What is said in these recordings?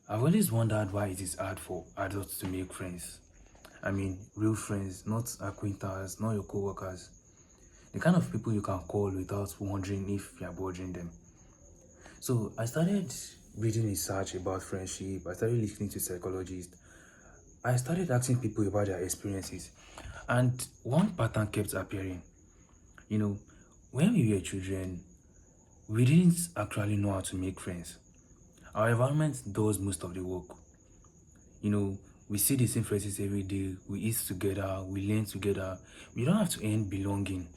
I've always wondered why it is hard for adults to make friends. I mean, real friends, not acquaintances, not your co-workers. The kind of people you can call without wondering if you're bothering them. So I started reading research about friendship. I started listening to psychologists. I started asking people about their experiences. And one pattern kept appearing. You know, when we were children, we didn't actually know how to make friends. Our environment does most of the work. You know, we see the same faces every day, we eat together, we learn together. We don't have to earn belonging.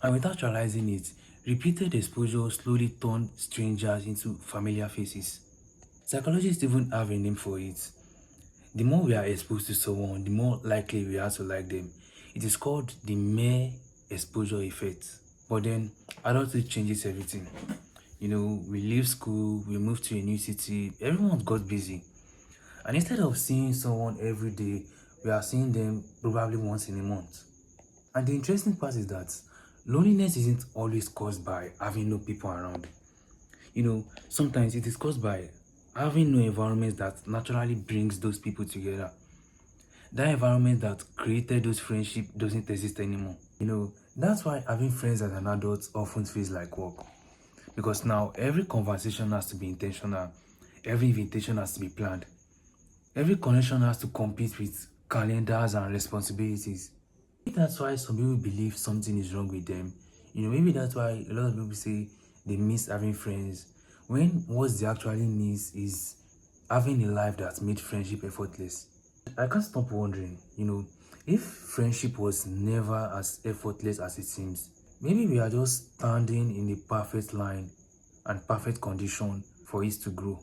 And without realizing it, repeated exposure slowly turned strangers into familiar faces. Psychologists even have a name for it. The more we are exposed to someone, the more likely we are to like them. It is called the mere exposure effect. But then adulthood changes everything. You know, we leave school, we move to a new city, everyone got busy. And instead of seeing someone every day, we are seeing them probably once in a month. And the interesting part is that loneliness isn't always caused by having no people around. You know, sometimes it is caused by having no environment that naturally brings those people together. That environment that created those friendships doesn't exist anymore. You know, that's why having friends as an adult often feels like work. Because now every conversation has to be intentional, every invitation has to be planned. Every connection has to compete with calendars and responsibilities. Maybe that's why some people believe something is wrong with them. You know, maybe that's why a lot of people say they miss having friends when what they actually miss is having a life that made friendship effortless. I can't stop wondering, if friendship was never as effortless as it seems, maybe we are just standing in the perfect line and perfect condition for it to grow.